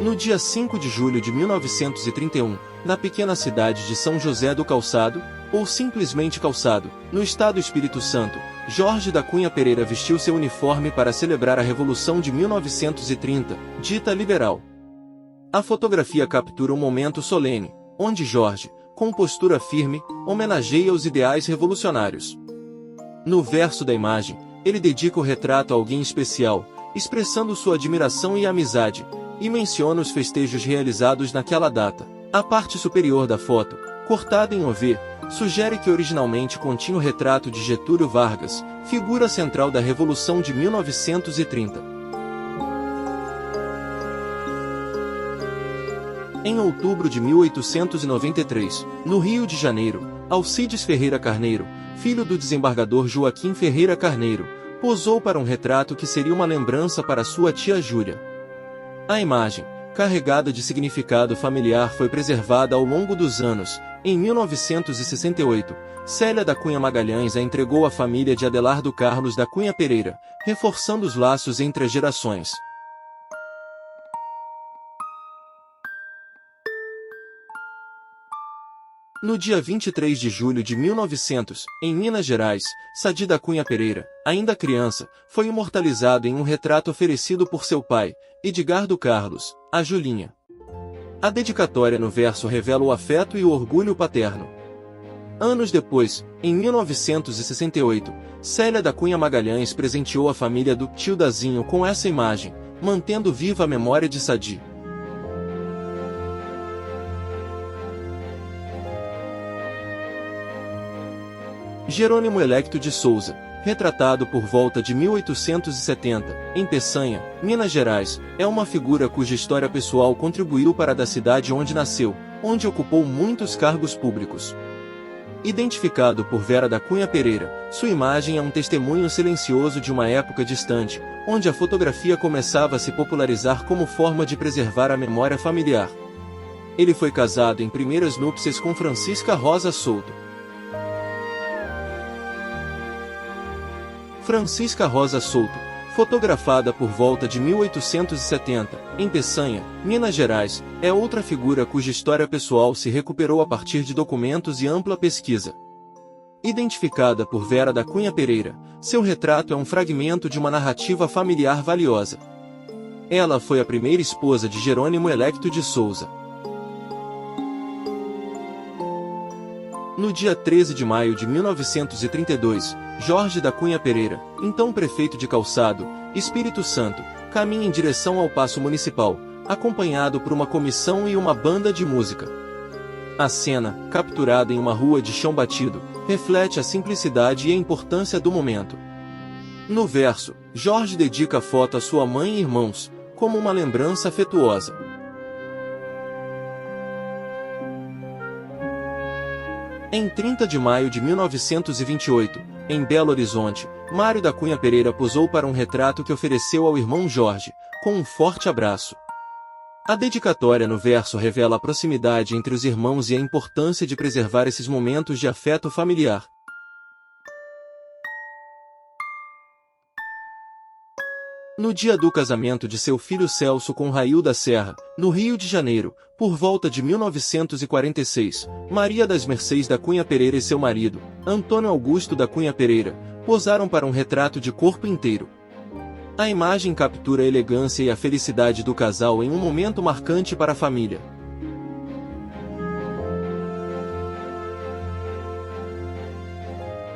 No dia 5 de julho de 1931, na pequena cidade de São José do Calçado, ou simplesmente Calçado, no estado Espírito Santo, Jorge da Cunha Pereira vestiu seu uniforme para celebrar a Revolução de 1930, dita liberal. A fotografia captura um momento solene, onde Jorge, com postura firme, homenageia os ideais revolucionários. No verso da imagem, ele dedica o retrato a alguém especial, expressando sua admiração e amizade, e menciona os festejos realizados naquela data. A parte superior da foto, cortada em OV, sugere que originalmente continha o retrato de Getúlio Vargas, figura central da Revolução de 1930. Em outubro de 1893, no Rio de Janeiro, Alcides Ferreira Carneiro, filho do desembargador Joaquim Ferreira Carneiro, posou para um retrato que seria uma lembrança para sua tia Júlia. A imagem, carregada de significado familiar, foi preservada ao longo dos anos. Em 1968, Célia da Cunha Magalhães a entregou à família de Adelardo Carlos da Cunha Pereira, reforçando os laços entre as gerações. No dia 23 de julho de 1900, em Minas Gerais, Sadi da Cunha Pereira, ainda criança, foi imortalizado em um retrato oferecido por seu pai, Edgardo Carlos, a Julinha. A dedicatória no verso revela o afeto e o orgulho paterno. Anos depois, em 1968, Célia da Cunha Magalhães presenteou a família do tio Dazinho com essa imagem, mantendo viva a memória de Sadi. Jerônimo Electo de Souza, retratado por volta de 1870, em Peçanha, Minas Gerais, é uma figura cuja história pessoal contribuiu para a cidade onde nasceu, onde ocupou muitos cargos públicos. Identificado por Vera da Cunha Pereira, sua imagem é um testemunho silencioso de uma época distante, onde a fotografia começava a se popularizar como forma de preservar a memória familiar. Ele foi casado em primeiras núpcias com Francisca Rosa Souto. Francisca Rosa Souto, fotografada por volta de 1870, em Peçanha, Minas Gerais, é outra figura cuja história pessoal se recuperou a partir de documentos e ampla pesquisa. Identificada por Vera da Cunha Pereira, seu retrato é um fragmento de uma narrativa familiar valiosa. Ela foi a primeira esposa de Jerônimo Electo de Souza. No dia 13 de maio de 1932, Jorge da Cunha Pereira, então prefeito de Calçado, Espírito Santo, caminha em direção ao Paço Municipal, acompanhado por uma comissão e uma banda de música. A cena, capturada em uma rua de chão batido, reflete a simplicidade e a importância do momento. No verso, Jorge dedica a foto a sua mãe e irmãos, como uma lembrança afetuosa. Em 30 de maio de 1928, em Belo Horizonte, Mário da Cunha Pereira posou para um retrato que ofereceu ao irmão Jorge, com um forte abraço. A dedicatória no verso revela a proximidade entre os irmãos e a importância de preservar esses momentos de afeto familiar. No dia do casamento de seu filho Celso com Railda Serra, no Rio de Janeiro, por volta de 1946, Maria das Mercês da Cunha Pereira e seu marido, Antônio Augusto da Cunha Pereira, posaram para um retrato de corpo inteiro. A imagem captura a elegância e a felicidade do casal em um momento marcante para a família.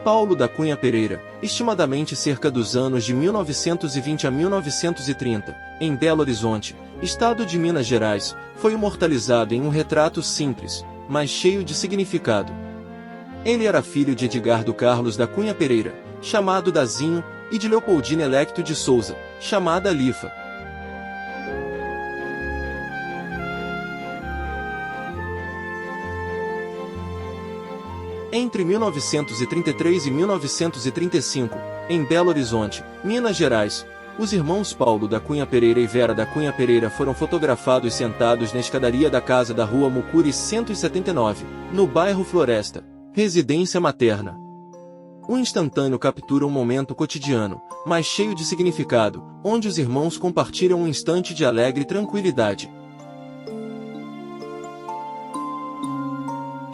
Paulo da Cunha Pereira, estimadamente cerca dos anos de 1920 a 1930, em Belo Horizonte, estado de Minas Gerais, foi imortalizado em um retrato simples, mas cheio de significado. Ele era filho de Edgardo Carlos da Cunha Pereira, chamado Dazinho, e de Leopoldina Electo de Souza, chamada Lifa. Entre 1933 e 1935, em Belo Horizonte, Minas Gerais, os irmãos Paulo da Cunha Pereira e Vera da Cunha Pereira foram fotografados sentados na escadaria da casa da Rua Mucuri 179, no bairro Floresta, residência materna. O instantâneo captura um momento cotidiano, mas cheio de significado, onde os irmãos compartilham um instante de alegre tranquilidade.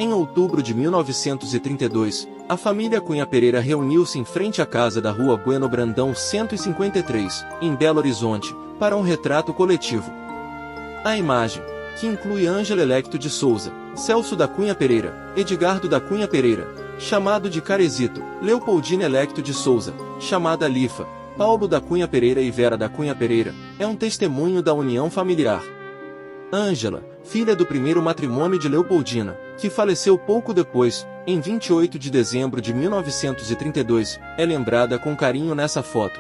Em outubro de 1932, a família Cunha Pereira reuniu-se em frente à casa da Rua Bueno Brandão 153, em Belo Horizonte, para um retrato coletivo. A imagem, que inclui Ângela Electo de Souza, Celso da Cunha Pereira, Edgardo da Cunha Pereira, chamado de Caresito, Leopoldina Electo de Souza, chamada Lifa, Paulo da Cunha Pereira e Vera da Cunha Pereira, é um testemunho da união familiar. Ângela, filha do primeiro matrimônio de Leopoldina, que faleceu pouco depois, em 28 de dezembro de 1932, é lembrada com carinho nessa foto.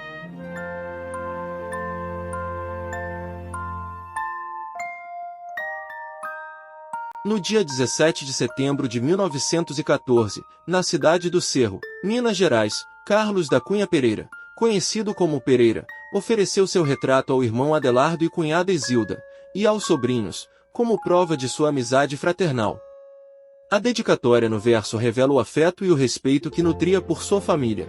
No dia 17 de setembro de 1914, na cidade do Cerro, Minas Gerais, Carlos da Cunha Pereira, conhecido como Pereira, ofereceu seu retrato ao irmão Adelardo e cunhada Isilda, e aos sobrinhos, como prova de sua amizade fraternal. A dedicatória no verso revela o afeto e o respeito que nutria por sua família.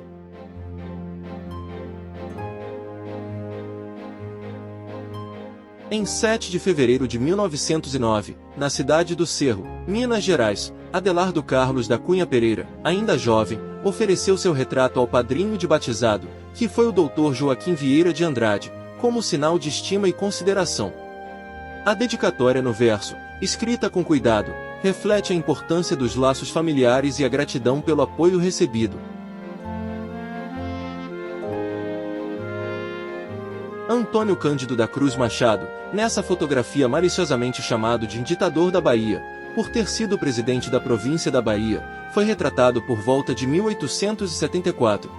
Em 7 de fevereiro de 1909, na cidade do Cerro, Minas Gerais, Adelardo Carlos da Cunha Pereira, ainda jovem, ofereceu seu retrato ao padrinho de batizado, que foi o Dr. Joaquim Vieira de Andrade, como sinal de estima e consideração. A dedicatória no verso, escrita com cuidado, reflete a importância dos laços familiares e a gratidão pelo apoio recebido. Antônio Cândido da Cruz Machado, nessa fotografia maliciosamente chamado de ditador da Bahia, por ter sido presidente da província da Bahia, foi retratado por volta de 1874.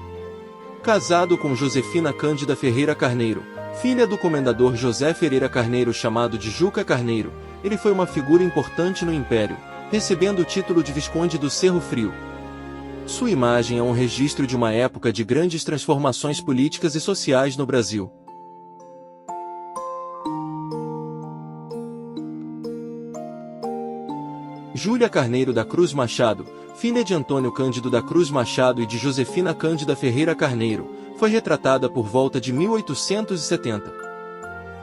Casado com Josefina Cândida Ferreira Carneiro, filha do comendador José Ferreira Carneiro chamado de Juca Carneiro, ele foi uma figura importante no Império, recebendo o título de Visconde do Cerro Frio. Sua imagem é um registro de uma época de grandes transformações políticas e sociais no Brasil. Júlia Carneiro da Cruz Machado, filha de Antônio Cândido da Cruz Machado e de Josefina Cândida Ferreira Carneiro, foi retratada por volta de 1870.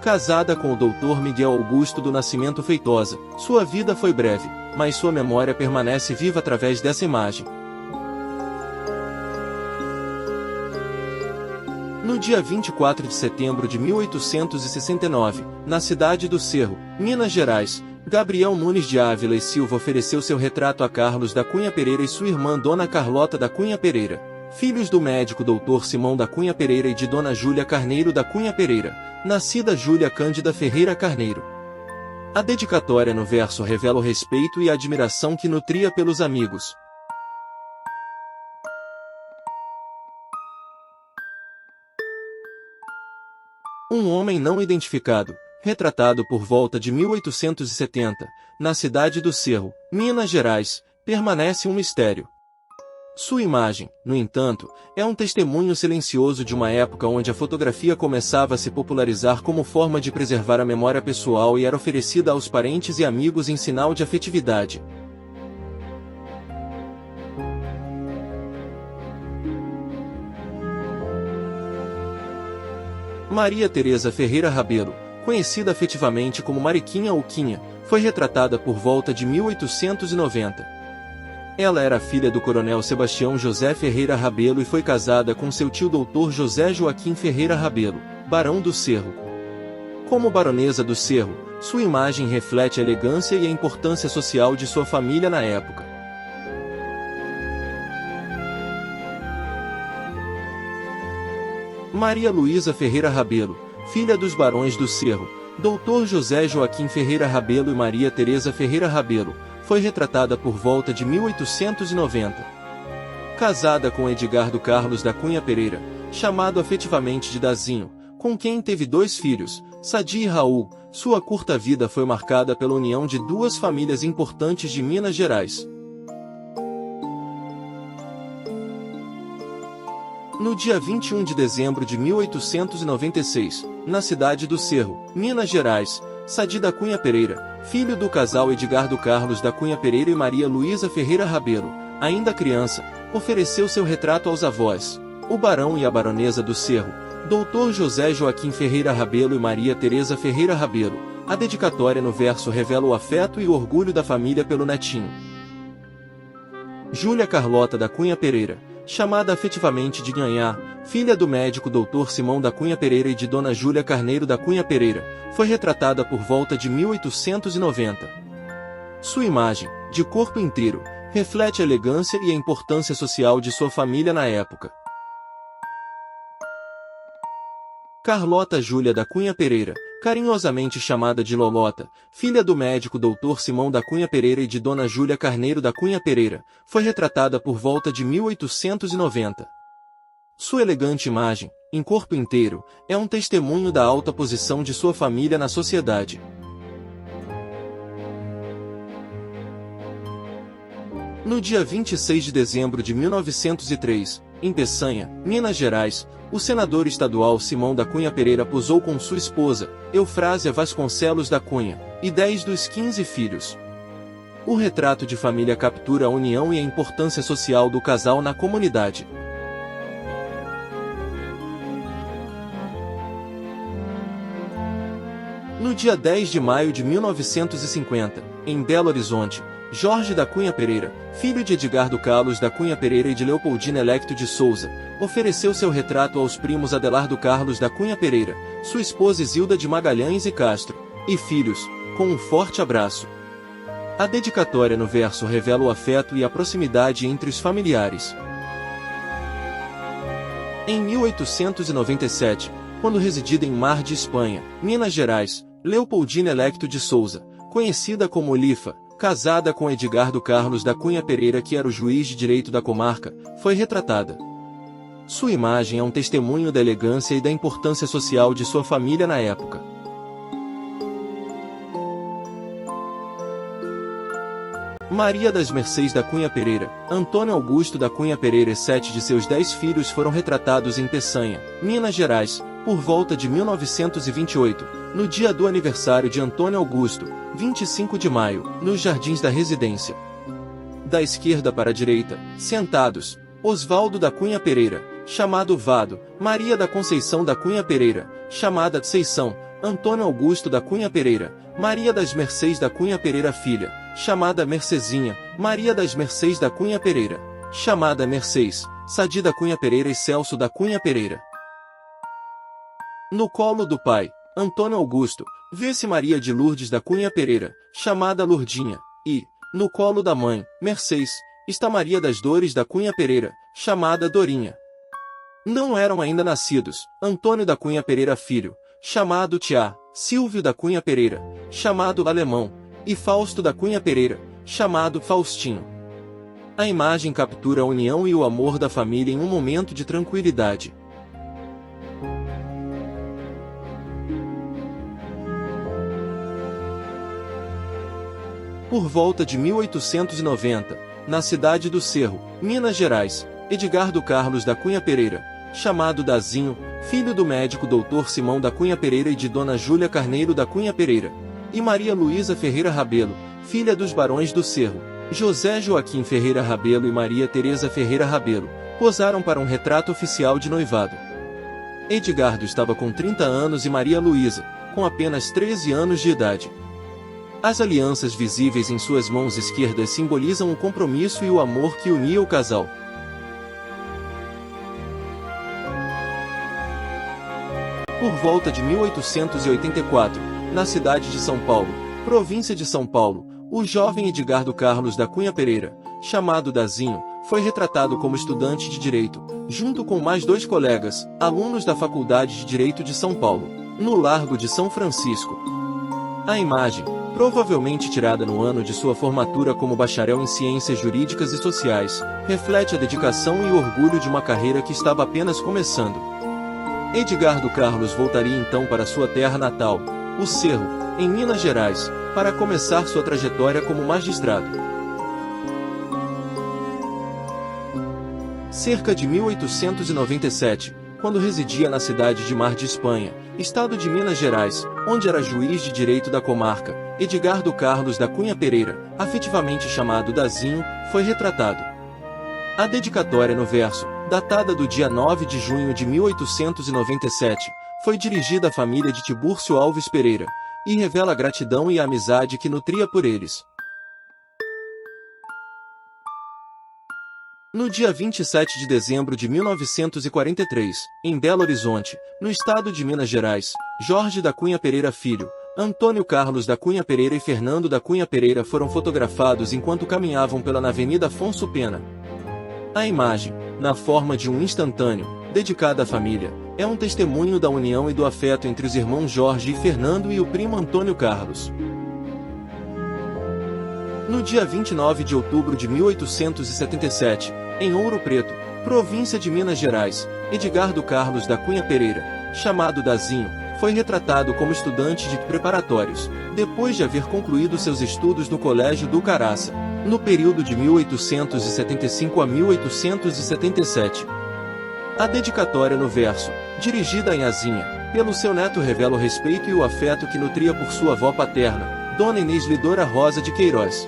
Casada com o Dr. Miguel Augusto do Nascimento Feitosa, sua vida foi breve, mas sua memória permanece viva através dessa imagem. No dia 24 de setembro de 1869, na cidade do Cerro, Minas Gerais, Gabriel Nunes de Ávila e Silva ofereceu seu retrato a Carlos da Cunha Pereira e sua irmã Dona Carlota da Cunha Pereira, filhos do médico Dr. Simão da Cunha Pereira e de Dona Júlia Carneiro da Cunha Pereira, nascida Júlia Cândida Ferreira Carneiro. A dedicatória no verso revela o respeito e a admiração que nutria pelos amigos. Um homem não identificado, retratado por volta de 1870, na cidade do Cerro, Minas Gerais, permanece um mistério. Sua imagem, no entanto, é um testemunho silencioso de uma época onde a fotografia começava a se popularizar como forma de preservar a memória pessoal e era oferecida aos parentes e amigos em sinal de afetividade. Maria Teresa Ferreira Rabelo, conhecida afetivamente como Mariquinha ou Quinha, foi retratada por volta de 1890. Ela era filha do coronel Sebastião José Ferreira Rabelo e foi casada com seu tio Dr. José Joaquim Ferreira Rabelo, barão do Cerro. Como baronesa do Cerro, sua imagem reflete a elegância e a importância social de sua família na época. Maria Luísa Ferreira Rabelo, filha dos barões do Cerro, Dr. José Joaquim Ferreira Rabelo e Maria Teresa Ferreira Rabelo, foi retratada por volta de 1890. Casada com Edgardo Carlos da Cunha Pereira, chamado afetivamente de Dazinho, com quem teve 2 filhos, Sadi e Raul, sua curta vida foi marcada pela união de 2 famílias importantes de Minas Gerais. No dia 21 de dezembro de 1896, na cidade do Cerro, Minas Gerais, Sadi da Cunha Pereira, filho do casal Edgardo Carlos da Cunha Pereira e Maria Luísa Ferreira Rabelo, ainda criança, ofereceu seu retrato aos avós, o barão e a baronesa do Cerro, Dr. José Joaquim Ferreira Rabelo e Maria Teresa Ferreira Rabelo. A dedicatória no verso revela o afeto e o orgulho da família pelo netinho. Júlia Carlota da Cunha Pereira, chamada afetivamente de Nhanhá, filha do médico Dr. Simão da Cunha Pereira e de Dona Júlia Carneiro da Cunha Pereira, foi retratada por volta de 1890. Sua imagem, de corpo inteiro, reflete a elegância e a importância social de sua família na época. Carlota Júlia da Cunha Pereira, carinhosamente chamada de Lolota, filha do médico Dr. Simão da Cunha Pereira e de Dona Júlia Carneiro da Cunha Pereira, foi retratada por volta de 1890. Sua elegante imagem, em corpo inteiro, é um testemunho da alta posição de sua família na sociedade. No dia 26 de dezembro de 1903, em Peçanha, Minas Gerais, o senador estadual Simão da Cunha Pereira posou com sua esposa, Eufrásia Vasconcelos da Cunha, e 10 dos 15 filhos. O retrato de família captura a união e a importância social do casal na comunidade. No dia 10 de maio de 1950, em Belo Horizonte, Jorge da Cunha Pereira, filho de Edgardo Carlos da Cunha Pereira e de Leopoldina Electo de Souza, ofereceu seu retrato aos primos Adelardo Carlos da Cunha Pereira, sua esposa Isilda de Magalhães e Castro, e filhos, com um forte abraço. A dedicatória no verso revela o afeto e a proximidade entre os familiares. Em 1897, quando residida em Mar de Espanha, Minas Gerais, Leopoldina Electo de Souza, conhecida como Lifa, casada com Edgardo Carlos da Cunha Pereira, que era o juiz de direito da comarca, foi retratada. Sua imagem é um testemunho da elegância e da importância social de sua família na época. Maria das Mercês da Cunha Pereira, Antônio Augusto da Cunha Pereira e 7 de seus 10 filhos foram retratados em Peçanha, Minas Gerais, por volta de 1928, no dia do aniversário de Antônio Augusto, 25 de maio, nos jardins da residência. Da esquerda para a direita, sentados, Osvaldo da Cunha Pereira, chamado Vado, Maria da Conceição da Cunha Pereira, chamada Conceição, Antônio Augusto da Cunha Pereira, Maria das Mercês da Cunha Pereira filha, chamada Mercezinha, Maria das Mercês da Cunha Pereira, chamada Mercês, Sadi da Cunha Pereira e Celso da Cunha Pereira. No colo do pai, Antônio Augusto, vê-se Maria de Lourdes da Cunha Pereira, chamada Lourdinha, e, no colo da mãe, Mercês, está Maria das Dores da Cunha Pereira, chamada Dorinha. Não eram ainda nascidos Antônio da Cunha Pereira filho, chamado Tiá, Silvio da Cunha Pereira, chamado Alemão, e Fausto da Cunha Pereira, chamado Faustinho. A imagem captura a união e o amor da família em um momento de tranquilidade. Por volta de 1890, na cidade do Cerro, Minas Gerais, Edgardo Carlos da Cunha Pereira, chamado Dazinho, filho do médico Dr. Simão da Cunha Pereira e de Dona Júlia Carneiro da Cunha Pereira, e Maria Luísa Ferreira Rabelo, filha dos barões do Cerro, José Joaquim Ferreira Rabelo e Maria Teresa Ferreira Rabelo, posaram para um retrato oficial de noivado. Edgardo estava com 30 anos e Maria Luísa, com apenas 13 anos de idade. As alianças visíveis em suas mãos esquerdas simbolizam o compromisso e o amor que unia o casal. Por volta de 1884, na cidade de São Paulo, província de São Paulo, o jovem Edgardo Carlos da Cunha Pereira, chamado Dazinho, foi retratado como estudante de Direito, junto com mais 2 colegas, alunos da Faculdade de Direito de São Paulo, no Largo de São Francisco. A imagem, provavelmente tirada no ano de sua formatura como bacharel em Ciências Jurídicas e Sociais, reflete a dedicação e o orgulho de uma carreira que estava apenas começando. Edgardo Carlos voltaria então para sua terra natal, o Cerro, em Minas Gerais, para começar sua trajetória como magistrado. Cerca de 1897, quando residia na cidade de Mar de Espanha, estado de Minas Gerais, onde era juiz de direito da comarca, Edgardo Carlos da Cunha Pereira, afetivamente chamado Dazinho, foi retratado. A dedicatória no verso, datada do dia 9 de junho de 1897, foi dirigida à família de Tibúrcio Alves Pereira, e revela a gratidão e a amizade que nutria por eles. No dia 27 de dezembro de 1943, em Belo Horizonte, no estado de Minas Gerais, Jorge da Cunha Pereira Filho, Antônio Carlos da Cunha Pereira e Fernando da Cunha Pereira foram fotografados enquanto caminhavam pela Avenida Afonso Pena. A imagem, na forma de um instantâneo, dedicada à família, é um testemunho da união e do afeto entre os irmãos Jorge e Fernando e o primo Antônio Carlos. No dia 29 de outubro de 1877, em Ouro Preto, província de Minas Gerais, Edgardo Carlos da Cunha Pereira, chamado Dazinho, foi retratado como estudante de preparatórios, depois de haver concluído seus estudos no Colégio do Caraça, no período de 1875 a 1877. A dedicatória no verso, dirigida a Nhazinha, pelo seu neto revela o respeito e o afeto que nutria por sua avó paterna, Dona Inês Lidora Rosa de Queiroz.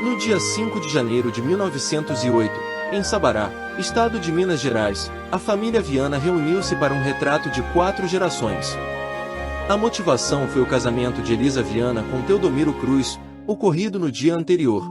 No dia 5 de janeiro de 1908, em Sabará, estado de Minas Gerais, a família Viana reuniu-se para um retrato de 4 gerações. A motivação foi o casamento de Elisa Viana com Teodomiro Cruz, ocorrido no dia anterior.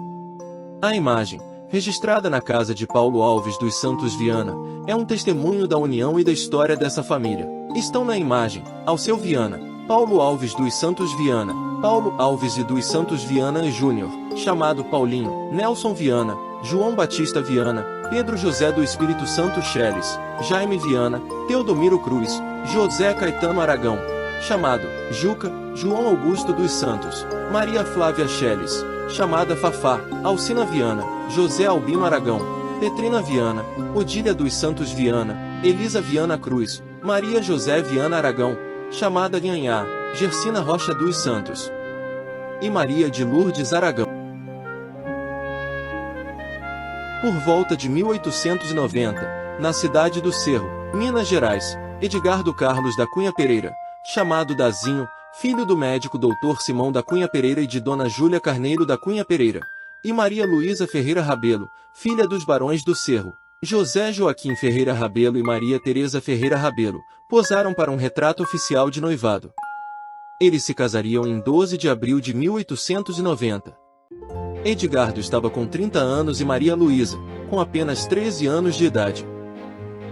A imagem, registrada na casa de Paulo Alves dos Santos Viana, é um testemunho da união e da história dessa família. Estão na imagem, Alceu Viana, Paulo Alves dos Santos Viana, Paulo Alves e dos Santos Viana Júnior, chamado Paulinho, Nelson Viana, João Batista Viana, Pedro José do Espírito Santo Cheles, Jaime Viana, Teodomiro Cruz, José Caetano Aragão, chamado Juca, João Augusto dos Santos, Maria Flávia Cheles, chamada Fafá, Alcina Viana, José Albino Aragão, Petrina Viana, Odília dos Santos Viana, Elisa Viana Cruz, Maria José Viana Aragão, chamada Nhanhá, Gersina Rocha dos Santos e Maria de Lourdes Aragão. Por volta de 1890, na cidade do Cerro, Minas Gerais, Edgardo Carlos da Cunha Pereira, chamado Dazinho, filho do médico Dr. Simão da Cunha Pereira e de Dona Júlia Carneiro da Cunha Pereira, e Maria Luísa Ferreira Rabelo, filha dos barões do Cerro, José Joaquim Ferreira Rabelo e Maria Teresa Ferreira Rabelo, posaram para um retrato oficial de noivado. Eles se casariam em 12 de abril de 1890. Edgardo estava com 30 anos e Maria Luísa, com apenas 13 anos de idade.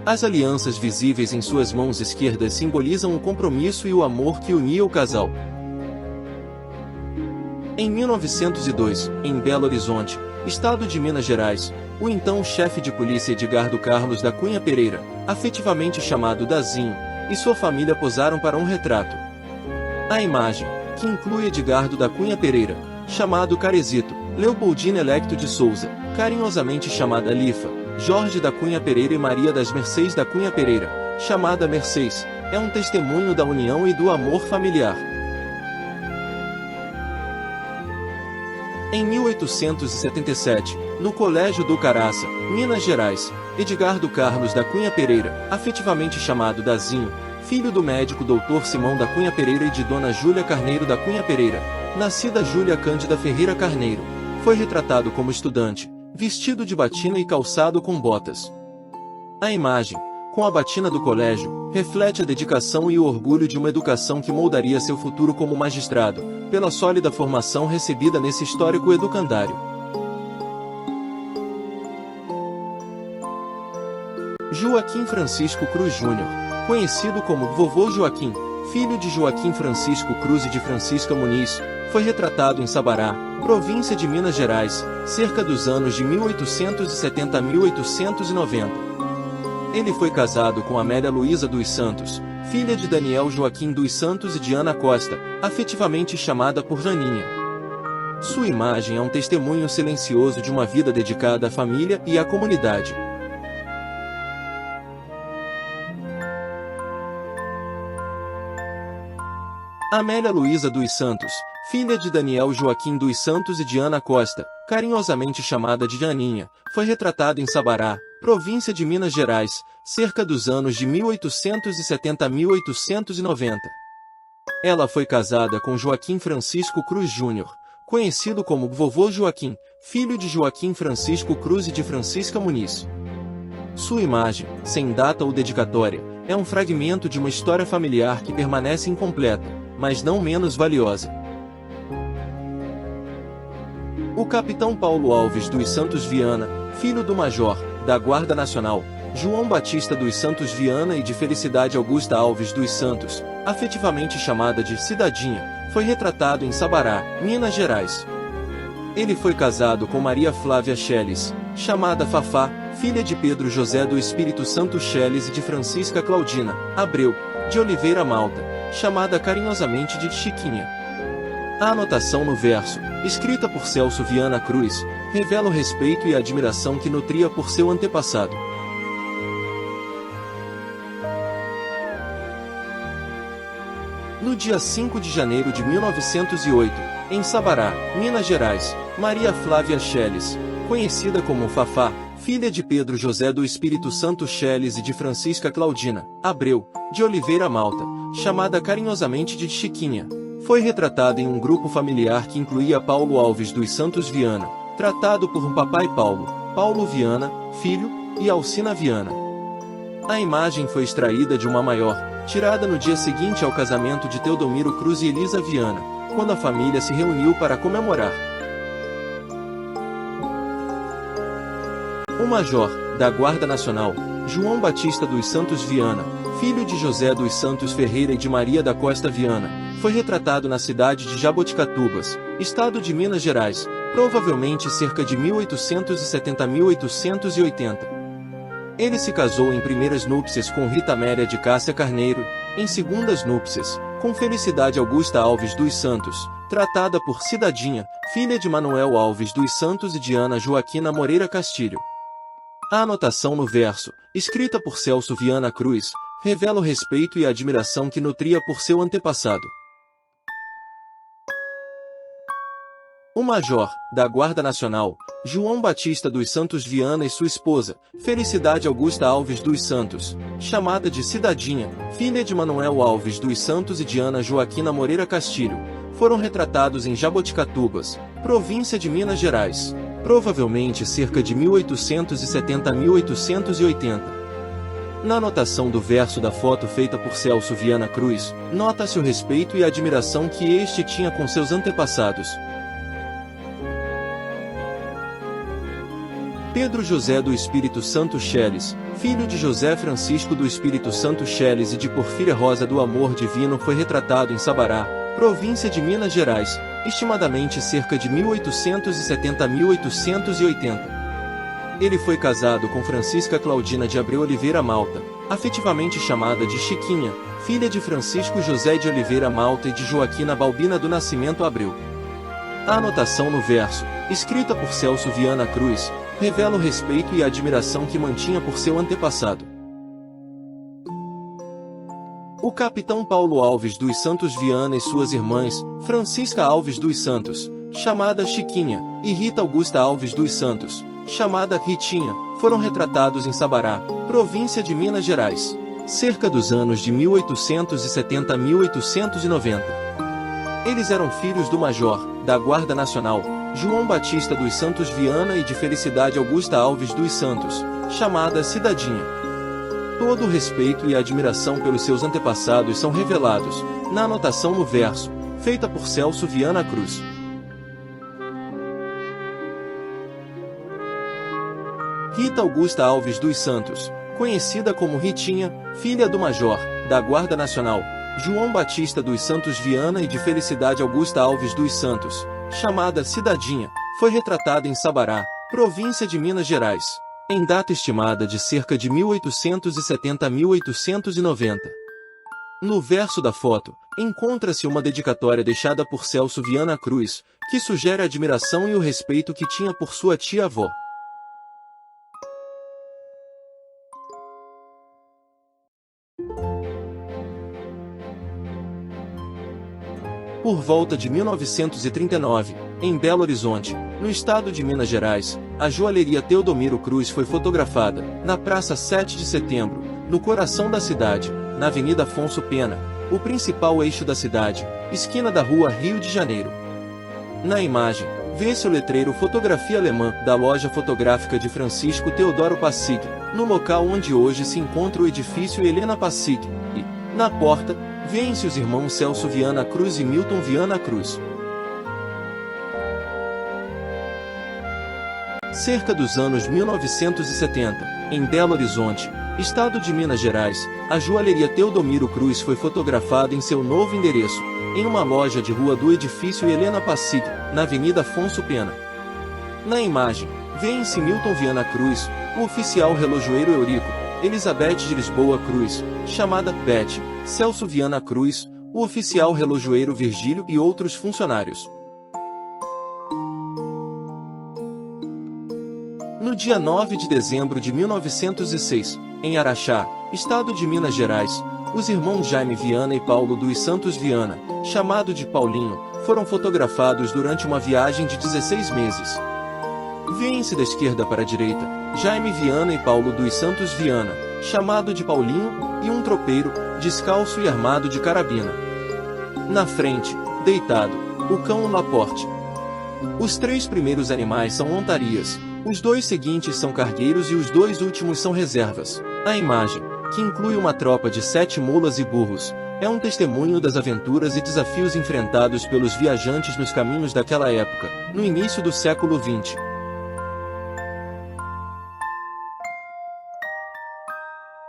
As alianças visíveis em suas mãos esquerdas simbolizam o compromisso e o amor que unia o casal. Em 1902, em Belo Horizonte, estado de Minas Gerais, o então chefe de polícia Edgardo Carlos da Cunha Pereira, afetivamente chamado Dazinho, e sua família posaram para um retrato. A imagem, que inclui Edgardo da Cunha Pereira, chamado Caresito, Leopoldina Electo de Souza, carinhosamente chamada Lifa, Jorge da Cunha Pereira e Maria das Mercês da Cunha Pereira, chamada Mercês, é um testemunho da união e do amor familiar. Em 1877, no Colégio do Caraça, Minas Gerais, Edgardo Carlos da Cunha Pereira, afetivamente chamado Dazinho, filho do médico Dr. Simão da Cunha Pereira e de Dona Júlia Carneiro da Cunha Pereira, nascida Júlia Cândida Ferreira Carneiro, foi retratado como estudante, vestido de batina e calçado com botas. A imagem, com a batina do colégio, reflete a dedicação e o orgulho de uma educação que moldaria seu futuro como magistrado, pela sólida formação recebida nesse histórico educandário. Joaquim Francisco Cruz Júnior, conhecido como Vovô Joaquim, filho de Joaquim Francisco Cruz e de Francisca Muniz, foi retratado em Sabará, província de Minas Gerais, cerca dos anos de 1870 a 1890. Ele foi casado com Amélia Luísa dos Santos, filha de Daniel Joaquim dos Santos e de Ana Costa, afetivamente chamada por Raninha. Sua imagem é um testemunho silencioso de uma vida dedicada à família e à comunidade. Amélia Luísa dos Santos, filha de Daniel Joaquim dos Santos e de Ana Costa, carinhosamente chamada de Janinha, foi retratada em Sabará, província de Minas Gerais, cerca dos anos de 1870 a 1890. Ela foi casada com Joaquim Francisco Cruz Júnior, conhecido como Vovô Joaquim, filho de Joaquim Francisco Cruz e de Francisca Muniz. Sua imagem, sem data ou dedicatória, é um fragmento de uma história familiar que permanece incompleta, mas não menos valiosa. O capitão Paulo Alves dos Santos Viana, filho do major, da Guarda Nacional, João Batista dos Santos Viana e de Felicidade Augusta Alves dos Santos, afetivamente chamada de Cidadinha, foi retratado em Sabará, Minas Gerais. Ele foi casado com Maria Flávia Scheles, chamada Fafá, filha de Pedro José do Espírito Santo Scheles e de Francisca Claudina Abreu, de Oliveira Malta, chamada carinhosamente de Chiquinha. A anotação no verso, escrita por Celso Viana Cruz, revela o respeito e a admiração que nutria por seu antepassado. No dia 5 de janeiro de 1908, em Sabará, Minas Gerais, Maria Flávia Scheles, conhecida como Fafá, filha de Pedro José do Espírito Santo Scheles e de Francisca Claudina Abreu, de Oliveira Malta, chamada carinhosamente de Chiquinha, foi retratada em um grupo familiar que incluía Paulo Alves dos Santos Viana, tratado por um papai Paulo, Paulo Viana, filho, e Alcina Viana. A imagem foi extraída de uma maior, tirada no dia seguinte ao casamento de Teodomiro Cruz e Elisa Viana, quando a família se reuniu para comemorar. O major, da Guarda Nacional, João Batista dos Santos Viana, filho de José dos Santos Ferreira e de Maria da Costa Viana, foi retratado na cidade de Jaboticatubas, estado de Minas Gerais, provavelmente cerca de 1870-1880. Ele se casou em primeiras núpcias com Rita Amélia de Cássia Carneiro, em segundas núpcias, com Felicidade Augusta Alves dos Santos, tratada por Cidadinha, filha de Manuel Alves dos Santos e de Ana Joaquina Moreira Castilho. A anotação no verso, escrita por Celso Viana Cruz, revela o respeito e a admiração que nutria por seu antepassado. O major, da Guarda Nacional, João Batista dos Santos Viana e sua esposa, Felicidade Augusta Alves dos Santos, chamada de Cidadinha, filha de Manuel Alves dos Santos e de Ana Joaquina Moreira Castilho, foram retratados em Jaboticatubas, província de Minas Gerais, provavelmente cerca de 1870-1880. Na anotação do verso da foto feita por Celso Viana Cruz, nota-se o respeito e a admiração que este tinha com seus antepassados. Pedro José do Espírito Santo Scheles, filho de José Francisco do Espírito Santo Scheles e de Porfíria Rosa do Amor Divino, foi retratado em Sabará, província de Minas Gerais, estimadamente cerca de 1870-1880. Ele foi casado com Francisca Claudina de Abreu Oliveira Malta, afetivamente chamada de Chiquinha, filha de Francisco José de Oliveira Malta e de Joaquina Balbina do Nascimento Abreu. A anotação no verso, escrita por Celso Viana Cruz, revela o respeito e a admiração que mantinha por seu antepassado. O capitão Paulo Alves dos Santos Viana e suas irmãs, Francisca Alves dos Santos, chamada Chiquinha, e Rita Augusta Alves dos Santos, chamada Ritinha, foram retratados em Sabará, província de Minas Gerais, cerca dos anos de 1870 a 1890. Eles eram filhos do major, da Guarda Nacional, João Batista dos Santos Viana e de Felicidade Augusta Alves dos Santos, chamada Cidadinha. Todo o respeito e a admiração pelos seus antepassados são revelados, na anotação no verso, feita por Celso Viana Cruz. Rita Augusta Alves dos Santos, conhecida como Ritinha, filha do major, da Guarda Nacional, João Batista dos Santos Viana e de Felicidade Augusta Alves dos Santos, chamada Cidadinha, foi retratada em Sabará, província de Minas Gerais, em data estimada de cerca de 1870 a 1890. No verso da foto, encontra-se uma dedicatória deixada por Celso Viana Cruz, que sugere a admiração e o respeito que tinha por sua tia-avó. Por volta de 1939, em Belo Horizonte, no estado de Minas Gerais, a joalheria Teodomiro Cruz foi fotografada, na Praça 7 de Setembro, no coração da cidade, na Avenida Afonso Pena, o principal eixo da cidade, esquina da Rua Rio de Janeiro. Na imagem, vê-se o letreiro Fotografia Alemã, da loja fotográfica de Francisco Teodoro Passig, no local onde hoje se encontra o edifício Helena Passig, e, na porta, vêem-se os irmãos Celso Viana Cruz e Milton Viana Cruz. Cerca dos anos 1970, em Belo Horizonte, estado de Minas Gerais, a joalheria Teodomiro Cruz foi fotografada em seu novo endereço, em uma loja de rua do edifício Helena Passig, na Avenida Afonso Pena. Na imagem, vêem-se Milton Viana Cruz, o oficial relojoeiro Eurico, Elizabeth de Lisboa Cruz, chamada Beth, Celso Viana Cruz, o oficial relojoeiro Virgílio e outros funcionários. No dia 9 de dezembro de 1906, em Araxá, estado de Minas Gerais, os irmãos Jaime Viana e Paulo dos Santos Viana, chamado de Paulinho, foram fotografados durante uma viagem de 16 meses. Vêem-se da esquerda para a direita, Jaime Viana e Paulo dos Santos Viana, chamado de Paulinho, e um tropeiro, descalço e armado de carabina. Na frente, deitado, o cão Laporte. Os 3 primeiros animais são montarias, os 2 seguintes são cargueiros e os 2 últimos são reservas. A imagem, que inclui uma tropa de 7 mulas e burros, é um testemunho das aventuras e desafios enfrentados pelos viajantes nos caminhos daquela época, no início do século XX.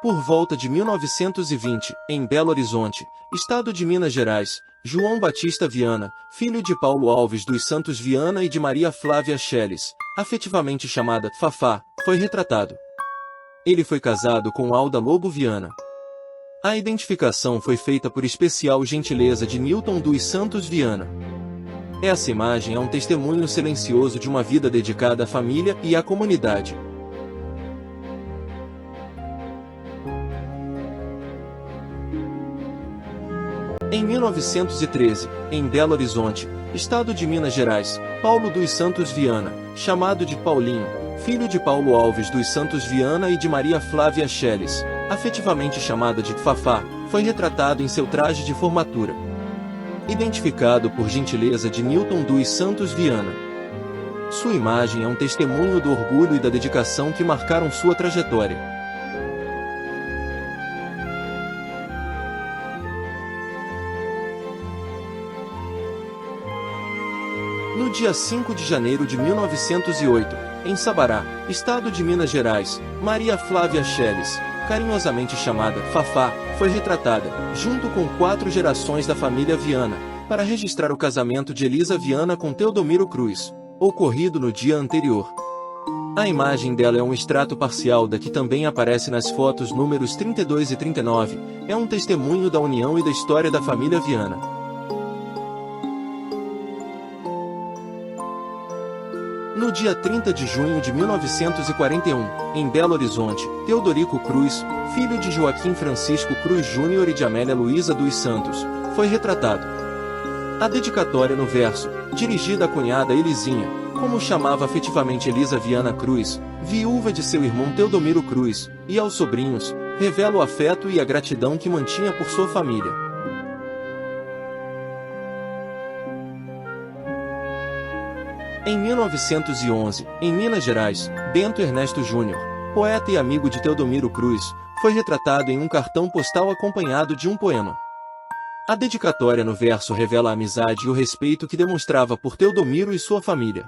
Por volta de 1920, em Belo Horizonte, estado de Minas Gerais, João Batista Viana, filho de Paulo Alves dos Santos Viana e de Maria Flávia Schelles, afetivamente chamada Fafá, foi retratado. Ele foi casado com Alda Lobo Viana. A identificação foi feita por especial gentileza de Newton dos Santos Viana. Essa imagem é um testemunho silencioso de uma vida dedicada à família e à comunidade. Em 1913, em Belo Horizonte, estado de Minas Gerais, Paulo dos Santos Viana, chamado de Paulinho, filho de Paulo Alves dos Santos Viana e de Maria Flávia Schelles, afetivamente chamada de Fafá, foi retratado em seu traje de formatura. Identificado por gentileza de Newton dos Santos Viana. Sua imagem é um testemunho do orgulho e da dedicação que marcaram sua trajetória. No dia 5 de janeiro de 1908, em Sabará, estado de Minas Gerais, Maria Flávia Schelles, carinhosamente chamada Fafá, foi retratada, junto com 4 gerações da família Viana, para registrar o casamento de Elisa Viana com Teodomiro Cruz, ocorrido no dia anterior. A imagem dela é um extrato parcial da que também aparece nas fotos números 32 e 39, é um testemunho da união e da história da família Viana. No dia 30 de junho de 1941, em Belo Horizonte, Teodorico Cruz, filho de Joaquim Francisco Cruz Júnior e de Amélia Luísa dos Santos, foi retratado. A dedicatória no verso, dirigida à cunhada Elisinha, como chamava afetivamente Elisa Viana Cruz, viúva de seu irmão Teodomiro Cruz, e aos sobrinhos, revela o afeto e a gratidão que mantinha por sua família. Em 1911, em Minas Gerais, Bento Ernesto Júnior, poeta e amigo de Teodomiro Cruz, foi retratado em um cartão postal acompanhado de um poema. A dedicatória no verso revela a amizade e o respeito que demonstrava por Teodomiro e sua família.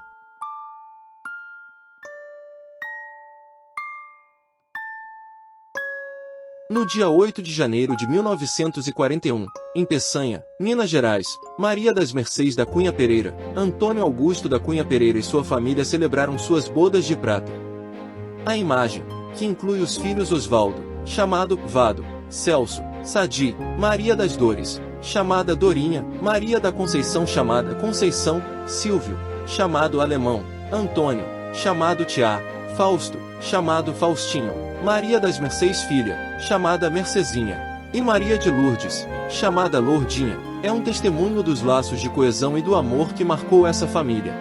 No dia 8 de janeiro de 1941, em Peçanha, Minas Gerais, Maria das Mercês da Cunha Pereira, Antônio Augusto da Cunha Pereira e sua família celebraram suas bodas de prata. A imagem, que inclui os filhos Osvaldo, chamado Vado, Celso, Sadi, Maria das Dores, chamada Dorinha, Maria da Conceição chamada Conceição, Silvio, chamado Alemão, Antônio, chamado Tiá, Fausto, chamado Faustinho, Maria das Mercês Filha, chamada Mercezinha, e Maria de Lourdes, chamada Lourdinha, é um testemunho dos laços de coesão e do amor que marcou essa família.